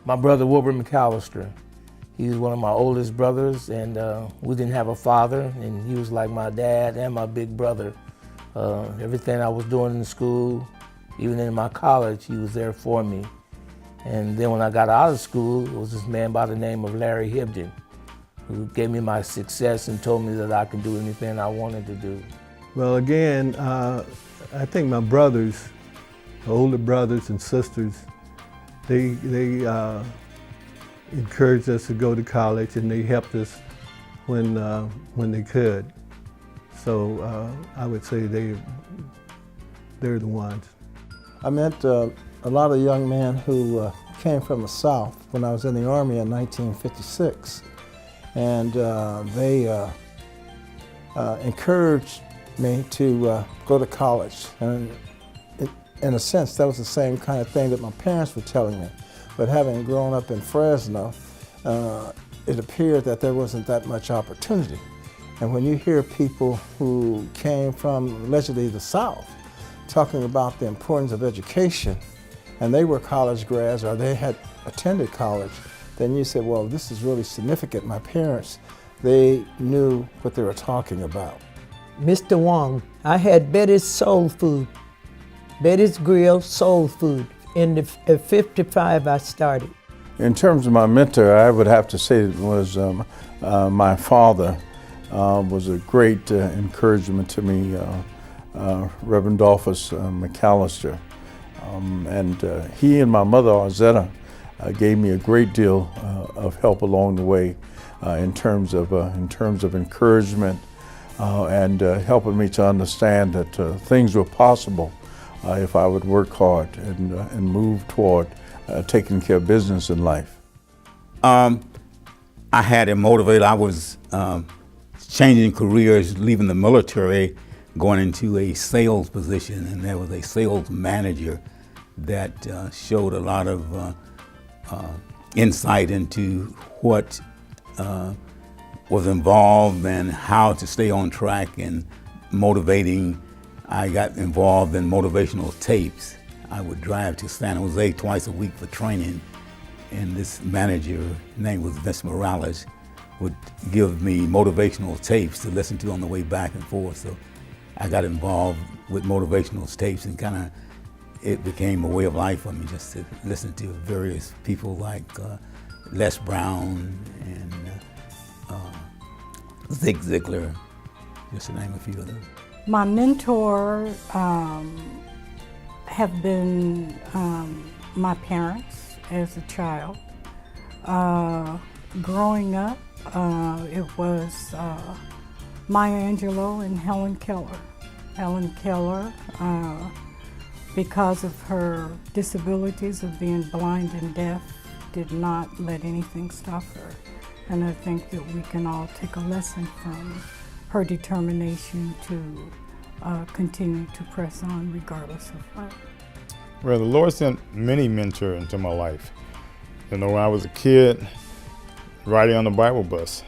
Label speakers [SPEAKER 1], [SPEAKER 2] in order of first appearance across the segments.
[SPEAKER 1] My brother, Wilbur McAllister. He's one of my oldest brothers, and we didn't have a father, and he was like my dad and my big brother. Everything I was doing in school, even in my college, he was there for me. And then when I got out of school, it was this man by the name of Larry Hibden, who gave me my success and told me that I could do anything I wanted to do.
[SPEAKER 2] Well, again, I think my brothers, older brothers and sisters, they encouraged us to go to college, and they helped us when they could. So I would say they're the ones.
[SPEAKER 3] I met a lot of young men who came from the South when I was in the Army in 1956, and they encouraged me to go to college. And in a sense, that was the same kind of thing that my parents were telling me. But having grown up in Fresno, it appeared that there wasn't that much opportunity. And when you hear people who came from allegedly the South talking about the importance of education, and they were college grads or they had attended college, then you said, well, this is really significant. My parents, they knew what they were talking about.
[SPEAKER 4] Mr. Wong, I had Betty's Soul Food, Betty's Grill Soul Food. At 55, I started.
[SPEAKER 5] In terms of my mentor, I would have to say it was my father. Was a great encouragement to me, Reverend Dolphus McAllister. And he and my mother, Arzetta, gave me a great deal of help along the way in terms of encouragement and helping me to understand that things were possible if I would work hard and move toward taking care of business in life.
[SPEAKER 6] I had him motivated. I was changing careers, leaving the military, going into a sales position, and there was a sales manager that showed a lot of insight into what was involved and how to stay on track and motivating. I got involved in motivational tapes. I would drive to San Jose twice a week for training, and this manager, his name was Vince Morales, would give me motivational tapes to listen to on the way back and forth. So I got involved with motivational tapes, and kind of it became a way of life for me just to listen to various people like Les Brown and Zig Ziglar, just to name a few of those.
[SPEAKER 7] My mentor have been my parents as a child. Growing up, it was Maya Angelou and Helen Keller. Helen Keller, because of her disabilities of being blind and deaf, did not let anything stop her. And I think that we can all take a lesson from her determination to continue to press on regardless of what.
[SPEAKER 8] Well, the Lord sent many mentors into my life. You know, when I was a kid, riding on the Bible bus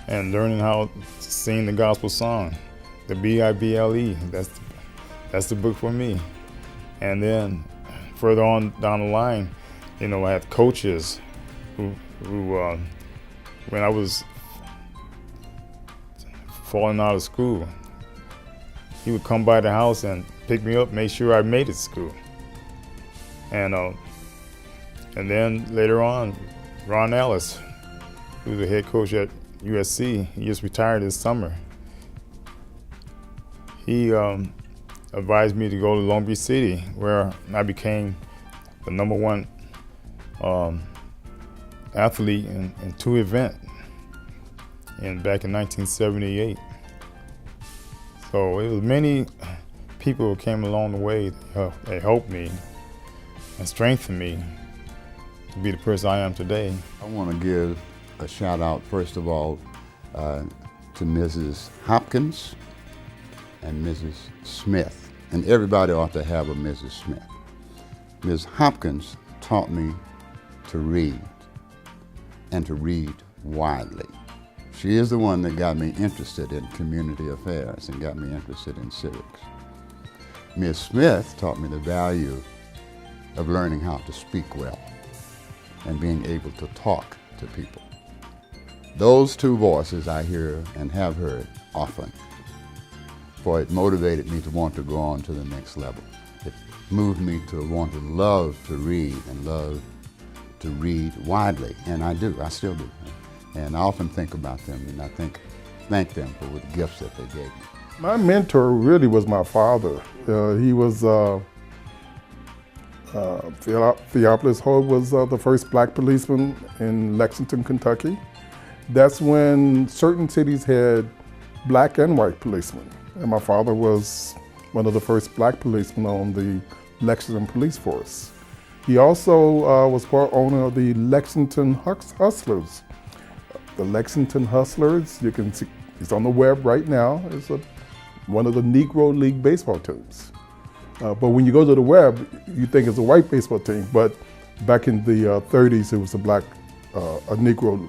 [SPEAKER 8] and learning how to sing the gospel song, the Bible, that's the book for me. And then further on down the line, you know, I had coaches who when I was falling out of school, he would come by the house and pick me up, make sure I made it to school. And then later on, Ron Ellis, who was the head coach at USC, he just retired this summer. He advised me to go to Long Beach City, where I became the #1 athlete in 2 events back in 1978. So it was many people who came along the way that helped me and strengthened me to be the person I am today.
[SPEAKER 9] I want to give a shout out, first of all, to Mrs. Hopkins and Mrs. Smith. And everybody ought to have a Mrs. Smith. Ms. Hopkins taught me to read, and to read widely. She is the one that got me interested in community affairs and got me interested in civics. Ms. Smith taught me the value of learning how to speak well and being able to talk to people. Those two voices I hear and have heard often, for it motivated me to want to go on to the next level. It moved me to want to love to read and love to read widely, and I do, I still do. And I often think about them, and I thank them for the gifts that they gave me.
[SPEAKER 10] My mentor really was my father. He was, Theophilus Hogue was the first black policeman in Lexington, Kentucky. That's when certain cities had black and white policemen. And my father was one of the first black policemen on the Lexington police force. He also was part owner of the Lexington Hustlers. The Lexington Hustlers, you can see, it's on the web right now. It's one of the Negro League baseball teams. But when you go to the web, you think it's a white baseball team, but back in the 30s, it was a Negro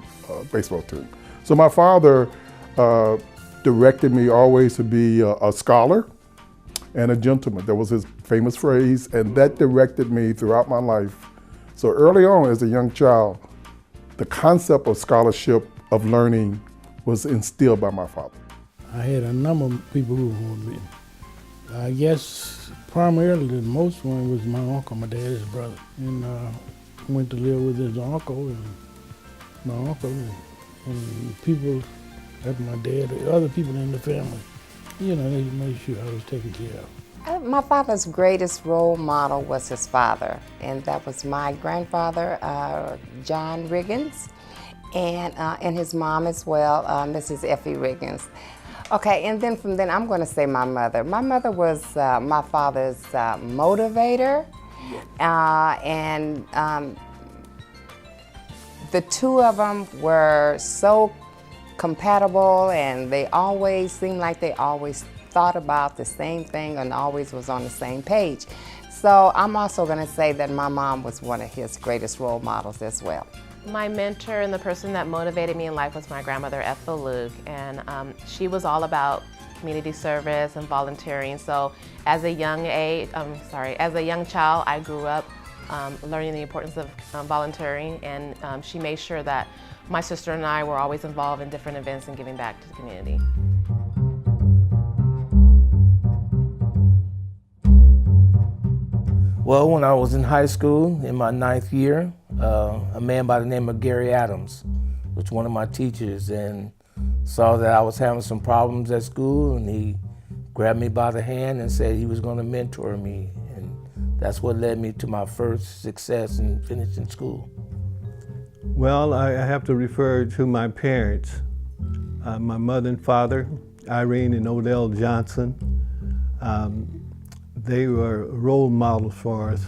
[SPEAKER 10] baseball team. So my father directed me always to be a scholar and a gentleman. That was his famous phrase, and that directed me throughout my life. So early on as a young child, the concept of scholarship, of learning, was instilled by my father.
[SPEAKER 11] I had a number of people who wanted me. I guess primarily the most one was my uncle, my dad's brother. And went to live with his uncle and my uncle and people like my dad, other people in the family. You know, they made sure I was taken care of.
[SPEAKER 12] My father's greatest role model was his father, and that was my grandfather, John Riggins, and his mom as well, Mrs. Effie Riggins. Okay, and then from then I'm going to say my mother. My mother was my father's motivator, and the two of them were so compatible, and they always seemed like they always thought about the same thing and always was on the same page. So I'm also going to say that my mom was one of his greatest role models as well.
[SPEAKER 13] My mentor and the person that motivated me in life was my grandmother, Ethel Luke, and she was all about community service and volunteering. So as a young child, I grew up learning the importance of volunteering, and she made sure that my sister and I were always involved in different events and giving back to the community.
[SPEAKER 1] Well, when I was in high school, in my 9th year, a man by the name of Gary Adams was one of my teachers, and saw that I was having some problems at school, and he grabbed me by the hand and said he was going to mentor me, and that's what led me to my first success in finishing school.
[SPEAKER 2] Well, I have to refer to my parents, my mother and father, Irene and Odell Johnson. They were role models for us.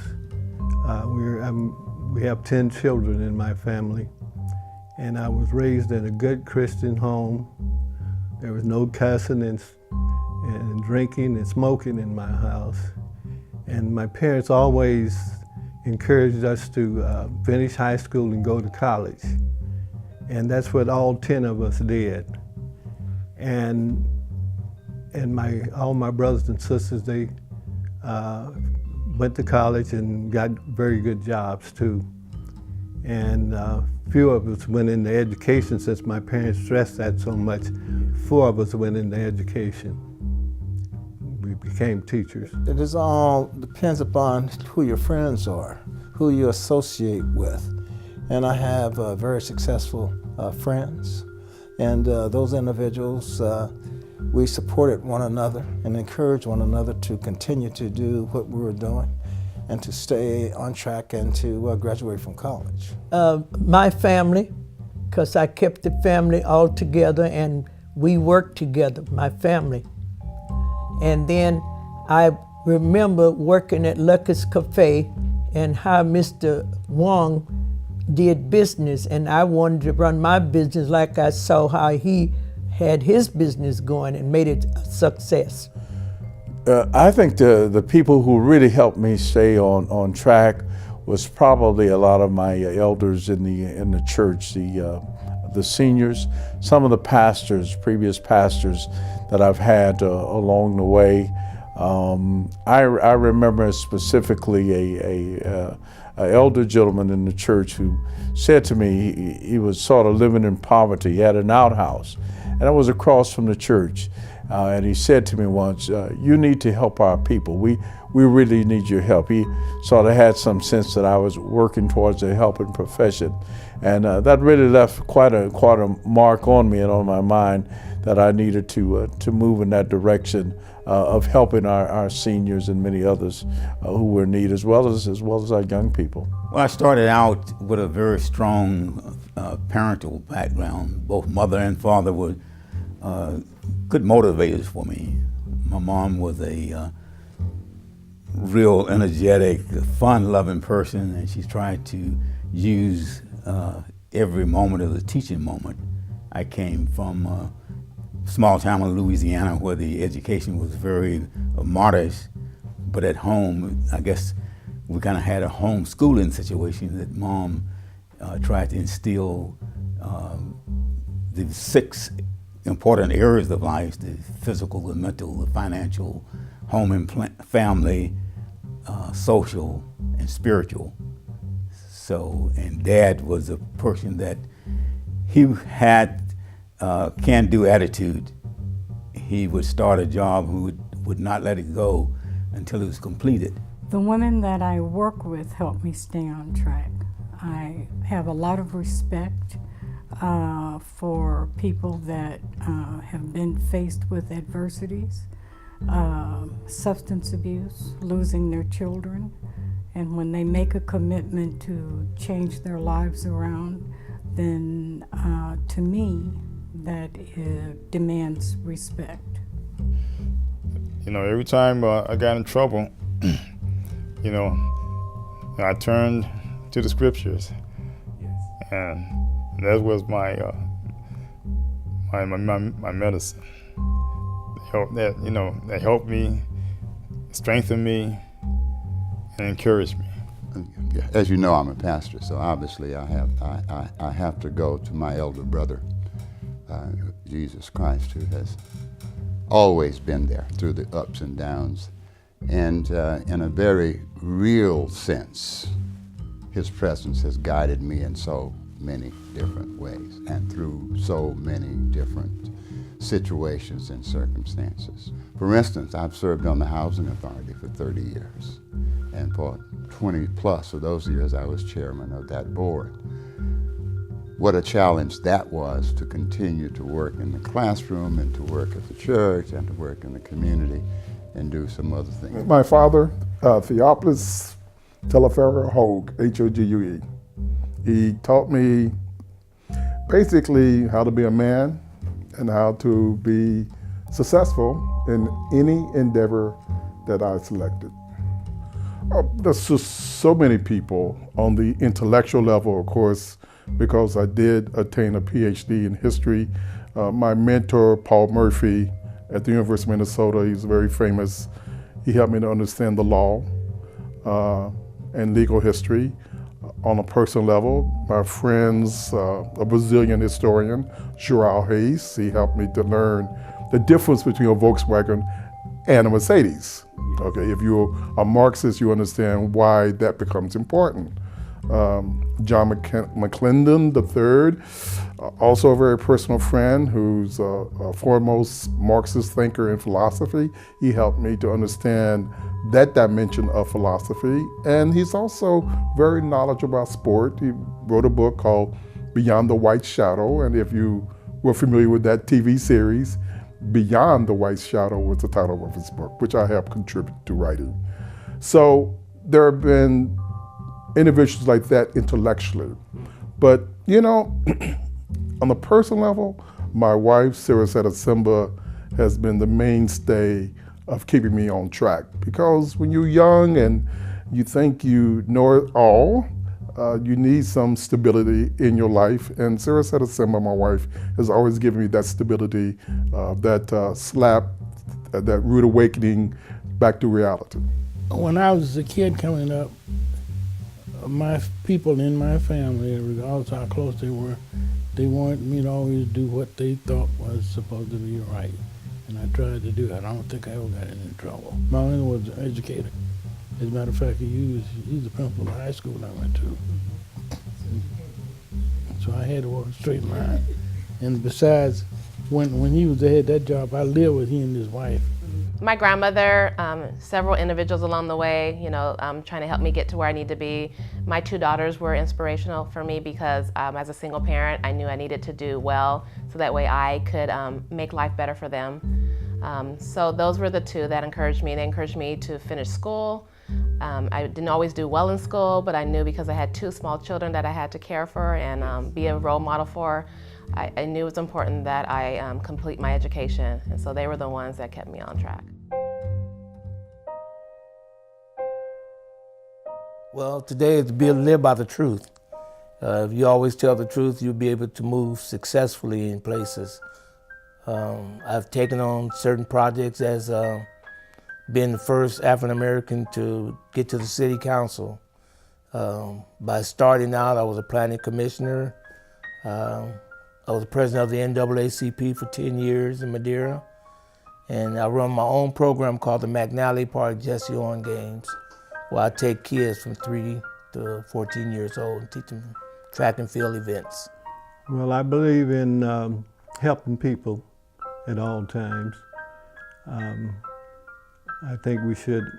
[SPEAKER 2] We have 10 children in my family, and I was raised in a good Christian home. There was no cussing and drinking and smoking in my house. And my parents always encouraged us to finish high school and go to college. And that's what all 10 of us did. And all my brothers and sisters, they went to college and got very good jobs too. And few of us went into education, since my parents stressed that so much. 4 of us went into education. We became teachers.
[SPEAKER 3] It is all depends upon who your friends are, who you associate with. And I have very successful friends, and those individuals, we supported one another and encouraged one another to continue to do what we were doing and to stay on track and to graduate from college.
[SPEAKER 4] My family, because I kept the family all together and we worked together, my family. And then I remember working at Lucky's Cafe and how Mr. Wong did business, and I wanted to run my business like I saw how he had his business going and made it a success.
[SPEAKER 5] I think the people who really helped me stay on track was probably a lot of my elders in the church, the seniors, some of the pastors, previous pastors that I've had along the way. I remember specifically a elder gentleman in the church who said to me he was sort of living in poverty. He had an outhouse, and I was across from the church. And he said to me once, you need to help our people. We really need your help. He sort of had some sense that I was working towards a helping profession. And that really left quite a mark on me and on my mind that I needed to move in that direction of helping our seniors and many others who were in need, as well as our young people.
[SPEAKER 6] Well, I started out with a very strong parental background. Both mother and father were good motivators for me. My mom was a real energetic, fun-loving person, and she tried to use every moment as a teaching moment. I came from a small town in Louisiana where the education was very modest, but at home, I guess we kind of had a homeschooling situation that Mom tried to instill the 6 important areas of life: the physical, the mental, the financial, home and family, social, and spiritual. So, and Dad was a person that he had can-do attitude. He would start a job, who would not let it go until it was completed.
[SPEAKER 7] The women that I work with help me stay on track. I have a lot of respect for people that have been faced with adversities, substance abuse, losing their children, and when they make a commitment to change their lives around, then to me, that demands respect.
[SPEAKER 8] You know, every time I got in trouble, you know, I turned to the scriptures, and that was my medicine. They helped me, strengthened me, and encouraged me.
[SPEAKER 9] As you know, I'm a pastor, so obviously I have to go to my elder brother, Jesus Christ, who has always been there through the ups and downs. And in a very real sense, his presence has guided me in so many different ways and through so many different situations and circumstances. For instance, I've served on the Housing Authority for 30 years. And for 20 plus of those years, I was chairman of that board. What a challenge that was to continue to work in the classroom and to work at the church and to work in the community and do some other things.
[SPEAKER 10] My father, Theophilus Teleferro Hogue, H-O-G-U-E. He taught me basically how to be a man and how to be successful in any endeavor that I selected. There's just so many people on the intellectual level, of course, because I did attain a PhD in history. My mentor, Paul Murphy, at the University of Minnesota, he's very famous. He helped me to understand the law and legal history. On a personal level, my friends, a Brazilian historian, João Reis, he helped me to learn the difference between a Volkswagen and a Mercedes. Okay, if you're a Marxist, you understand why that becomes important. John McClendon III, also a very personal friend who's a foremost Marxist thinker in philosophy. He helped me to understand that dimension of philosophy. And he's also very knowledgeable about sport. He wrote a book called Beyond the White Shadow. And if you were familiar with that TV series, Beyond the White Shadow was the title of his book, which I helped contribute to writing. So there have been individuals like that intellectually. But, you know, on the personal level, my wife, Sarah Simba, has been the mainstay of keeping me on track. Because when you're young and you think you know it all, you need some stability in your life. And Sarah Simba, my wife, has always given me that stability, that slap, that rude awakening back to reality.
[SPEAKER 11] When I was a kid coming up, my people in my family, regardless of how close they were, they wanted me to always do what they thought was supposed to be right. and I tried to do it. I don't think I ever got in trouble. My uncle was an educator. As a matter of fact, he's the principal of the high school I went to. So I had to walk a straight line. And besides, when he was ahead that job, I lived with he and his wife.
[SPEAKER 13] My grandmother, several individuals along the way, trying to help me get to where I need to be. My 2 daughters were inspirational for me because as a single parent, I knew I needed to do well so that way I could make life better for them. So those were the 2 that encouraged me. They encouraged me to finish school. I didn't always do well in school, but I knew because I had 2 small children that I had to care for and be a role model for. I knew it was important that I complete my education, and so they were the ones that kept me on track.
[SPEAKER 1] Well, today is to live by the truth. If you always tell the truth, you'll be able to move successfully in places. I've taken on certain projects as being the first African American to get to the city council. By starting out, I was a planning commissioner. I was the president of the NAACP for 10 years in Madeira, and I run my own program called the McNally Park Jesse Owens Games, where I take kids from 3 to 14 years old and teach them track and field events.
[SPEAKER 2] Well, I believe in helping people at all times. I think we should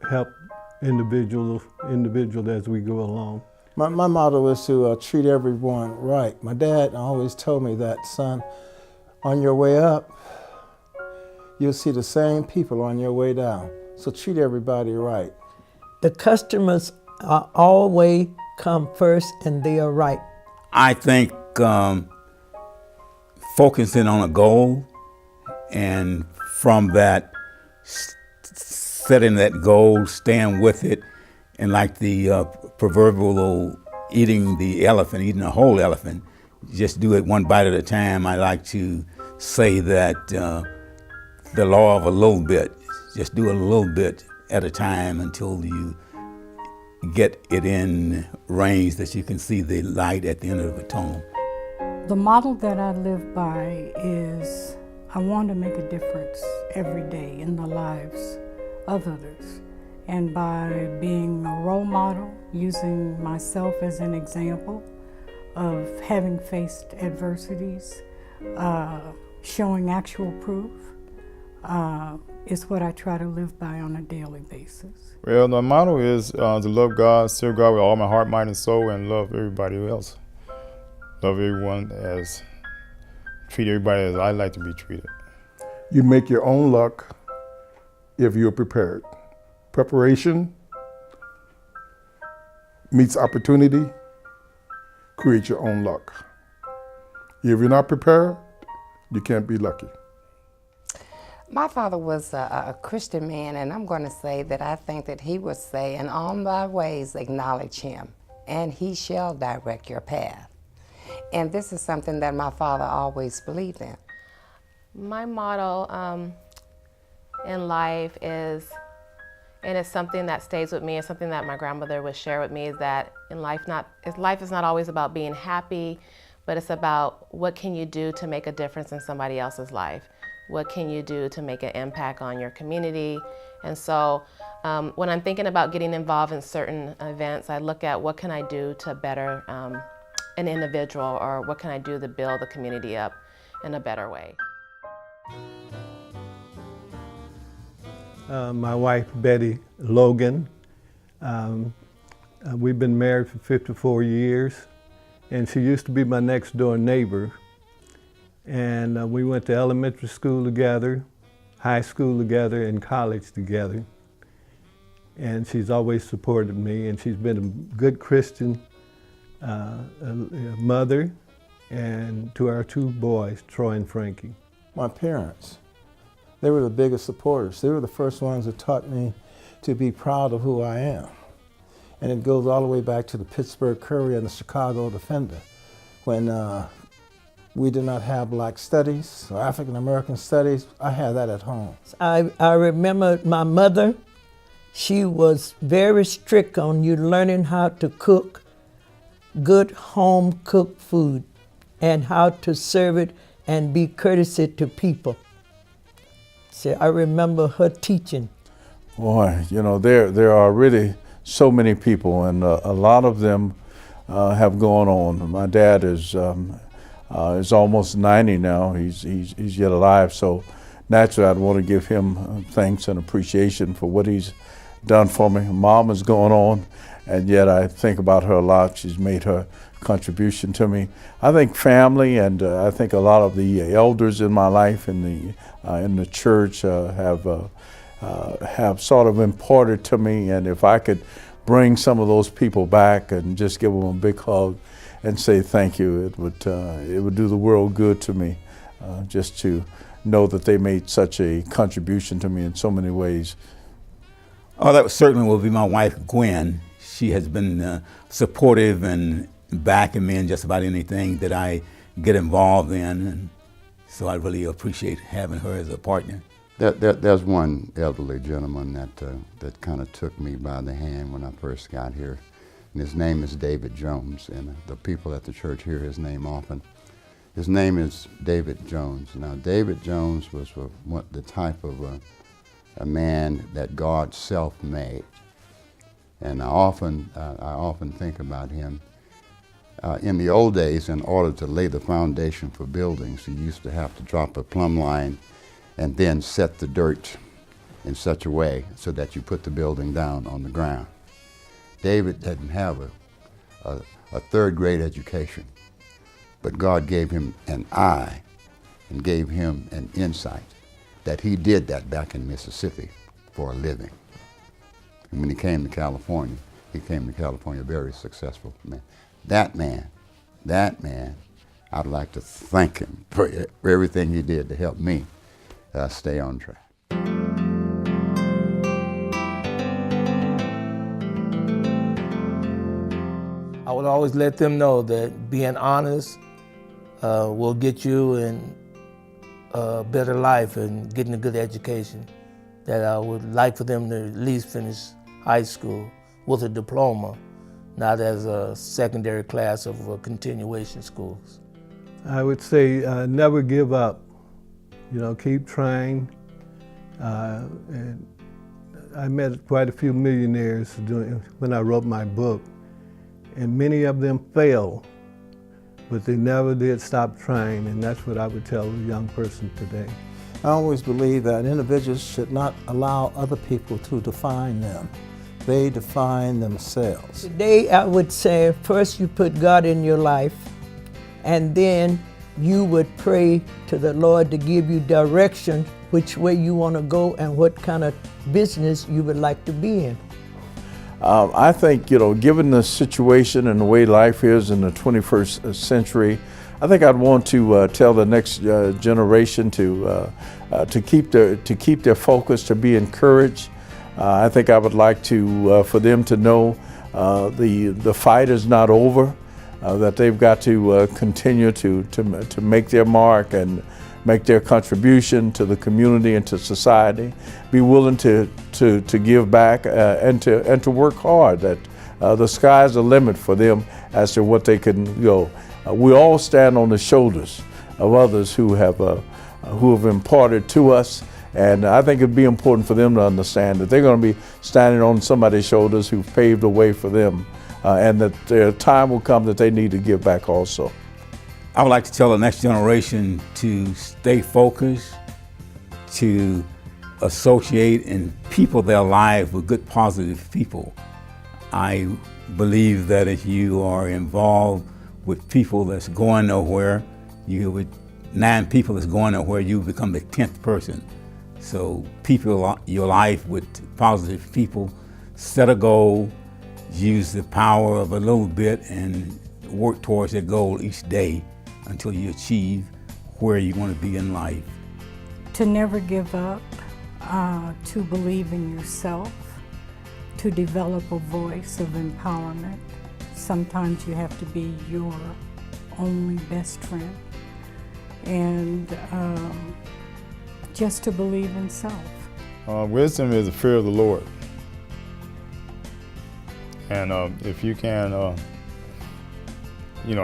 [SPEAKER 2] help individuals as we go along.
[SPEAKER 3] My motto is to treat everyone right. My dad always told me that, son, on your way up, you'll see the same people on your way down. So treat everybody right.
[SPEAKER 4] The customers are always come first and they are right.
[SPEAKER 6] I think focusing on a goal and from that, setting that goal, staying with it, and like the proverbial eating a whole elephant, just do it one bite at a time. I like to say that the law of a little bit, just do a little bit at a time until you get it in range that you can see the light at the end of the tunnel.
[SPEAKER 7] The model that I live by is I want to make a difference every day in the lives of others. And by being a role model, using myself as an example of having faced adversities, showing actual proof, is what I try to live by on a daily basis.
[SPEAKER 8] Well, my motto is to love God, serve God with all my heart, mind, and soul, and love everybody else. Love everyone treat everybody as I like to be treated.
[SPEAKER 10] You make your own luck if you're prepared. Preparation meets opportunity, create your own luck. If you're not prepared, you can't be lucky.
[SPEAKER 12] My father was a Christian man, and I'm going to say that I think that he would say, in all my ways acknowledge him, and he shall direct your path. And this is something that my father always believed in.
[SPEAKER 13] My motto in life is, and it's something that stays with me, it's something that my grandmother would share with me, is that life is not always about being happy, but it's about what can you do to make a difference in somebody else's life? What can you do to make an impact on your community? And so when I'm thinking about getting involved in certain events, I look at what can I do to better an individual, or what can I do to build the community up in a better way.
[SPEAKER 2] My wife, Betty Logan, we've been married for 54 years, and she used to be my next door neighbor. And we went to elementary school together, high school together, and college together. And she's always supported me, and she's been a good Christian mother, and to our 2 boys, Troy and Frankie.
[SPEAKER 3] My parents, they were the biggest supporters. They were the first ones that taught me to be proud of who I am. And it goes all the way back to the Pittsburgh Courier and the Chicago Defender. When we did not have black studies or African American studies, I had that at home.
[SPEAKER 4] I remember my mother, she was very strict on you learning how to cook good home cooked food and how to serve it and be courteous to people. So I remember her teaching.
[SPEAKER 5] Boy, you know, there are really so many people, and a lot of them have gone on. My dad is almost 90 now. He's yet alive, so naturally I'd want to give him thanks and appreciation for what he's done for me. Mom has gone on, and yet I think about her a lot. She's made her contribution to me. I think family, and I think a lot of the elders in my life in the church have sort of imparted to me, and if I could bring some of those people back and just give them a big hug and say thank you, it would do the world good to me, just to know that they made such a contribution to me in so many ways.
[SPEAKER 6] Oh, that certainly will be my wife, Gwen. She has been supportive and backing me in just about anything that I get involved in, and so I really appreciate having her as a partner.
[SPEAKER 9] There's one elderly gentleman that kind of took me by the hand when I first got here, and his name is David Jones, and the people at the church hear his name often. His name is David Jones. Now, David Jones was the type of a man that God self-made, and I often think about him. In the old days, in order to lay the foundation for buildings, you used to have to drop a plumb line and then set the dirt in such a way so that you put the building down on the ground. David didn't have a third grade education, but God gave him an eye and gave him an insight that he did that back in Mississippi for a living. And when he came to California very successful man. That man, I'd like to thank him for everything he did to help me stay on track.
[SPEAKER 1] I would always let them know that being honest will get you in a better life and getting a good education. That I would like for them to at least finish high school with a diploma, not as a secondary class of continuation schools.
[SPEAKER 2] I would say never give up. You know, keep trying. And I met quite a few millionaires when I wrote my book, and many of them failed, but they never did stop trying, and that's what I would tell a young person today.
[SPEAKER 3] I always believe that individuals should not allow other people to define them. They define themselves.
[SPEAKER 4] Today, I would say first you put God in your life, and then you would pray to the Lord to give you direction which way you want to go and what kind of business you would like to be in.
[SPEAKER 5] I think, you know, given the situation and the way life is in the 21st century, I think I'd want to tell the next generation to keep their focus, to be encouraged. I think I would like to for them to know the fight is not over. That they've got to continue to make their mark and make their contribution to the community and to society. Be willing to give back and to work hard. That the sky's the limit for them as to what they can go. We all stand on the shoulders of others who have imparted to us, and I think it'd be important for them to understand that they're going to be standing on somebody's shoulders who paved the way for them. And that their time will come that they need to give back also.
[SPEAKER 6] I would like to tell the next generation to stay focused, to associate and people their lives with good, positive people. I believe that if you are involved with people that's going nowhere, with 9 people that's going nowhere, you become the 10th person. So people your life with positive people, set a goal, use the power of a little bit and work towards that goal each day until you achieve where you want to be in life.
[SPEAKER 7] To never give up, to believe in yourself, to develop a voice of empowerment. Sometimes you have to be your only best friend, and just to believe in self.
[SPEAKER 8] Wisdom is the fear of the Lord. And if you can,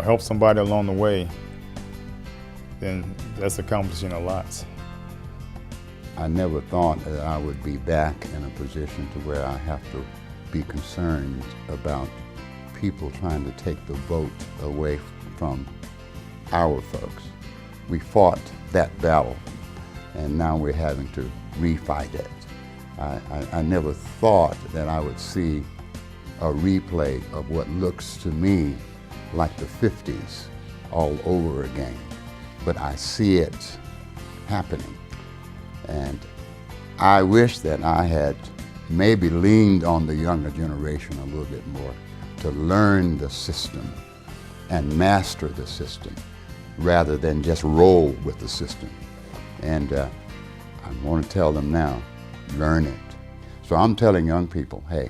[SPEAKER 8] help somebody along the way, then that's accomplishing a lot.
[SPEAKER 9] I never thought that I would be back in a position to where I have to be concerned about people trying to take the vote away from our folks. We fought that battle, and now we're having to refight it. I never thought that I would see a replay of what looks to me like the 50s all over again, but I see it happening. And I wish that I had maybe leaned on the younger generation a little bit more to learn the system and master the system rather than just roll with the system. And I want to tell them now, learn it. So I'm telling young people, hey,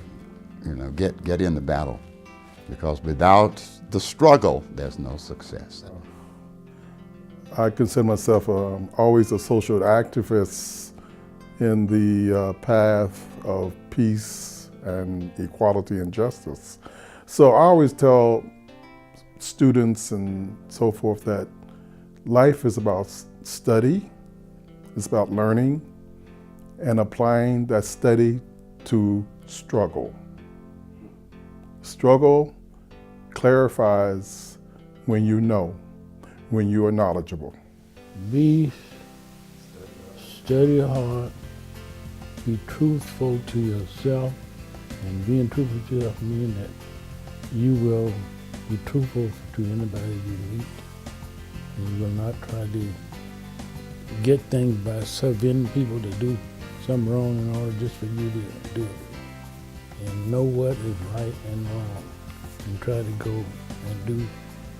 [SPEAKER 9] you know, get in the battle, because without the struggle, there's no success.
[SPEAKER 10] I consider myself always a social activist in the path of peace and equality and justice. So I always tell students and so forth that life is about study, it's about learning, and applying that study to struggle. Struggle clarifies when you know, when you are knowledgeable.
[SPEAKER 11] Study hard, be truthful to yourself, and being truthful to yourself means that you will be truthful to anybody you meet, and you will not try to get things by serving people to do something wrong in order just for you to do it. And know what is right and wrong, and try to go and do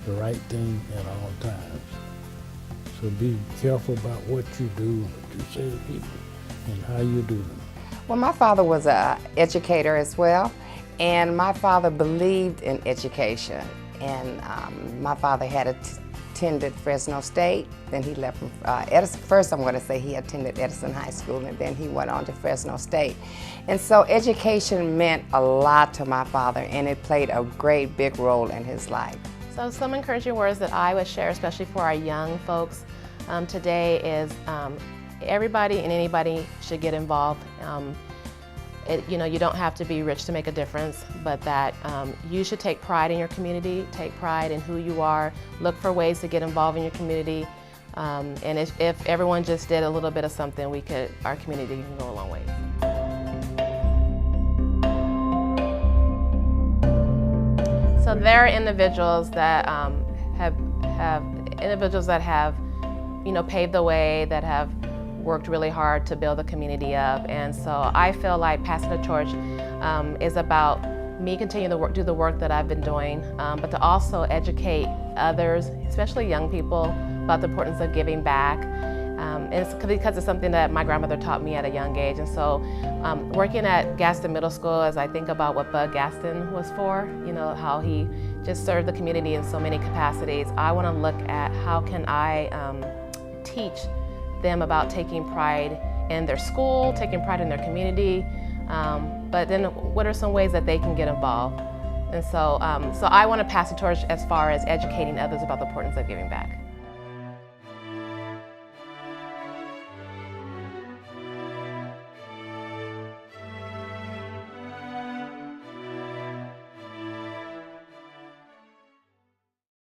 [SPEAKER 11] the right thing at all times. So be careful about what you do, what you say to people, and how you do them.
[SPEAKER 12] Well, my father was an educator as well, and my father believed in education. And my father had attended Fresno State, then he left from Edison. First I'm going to say he attended Edison High School, and then he went on to Fresno State. And so education meant a lot to my father, and it played a great big role in his life.
[SPEAKER 13] So some encouraging words that I would share, especially for our young folks today, is everybody and anybody should get involved. You don't have to be rich to make a difference, but that you should take pride in your community, take pride in who you are, look for ways to get involved in your community. And if everyone just did a little bit of something, our community can go a long way. So there are individuals that have paved the way, that have worked really hard to build the community up. And so I feel like passing the torch is about me continuing to do the work that I've been doing, but to also educate others, especially young people, about the importance of giving back. And it's because it's something that my grandmother taught me at a young age. And so working at Gaston Middle School, as I think about what Bud Gaston was for, how he just served the community in so many capacities, I want to look at how can I teach them about taking pride in their school, taking pride in their community, but then what are some ways that they can get involved? And so I want to pass the torch as far as educating others about the importance of giving back.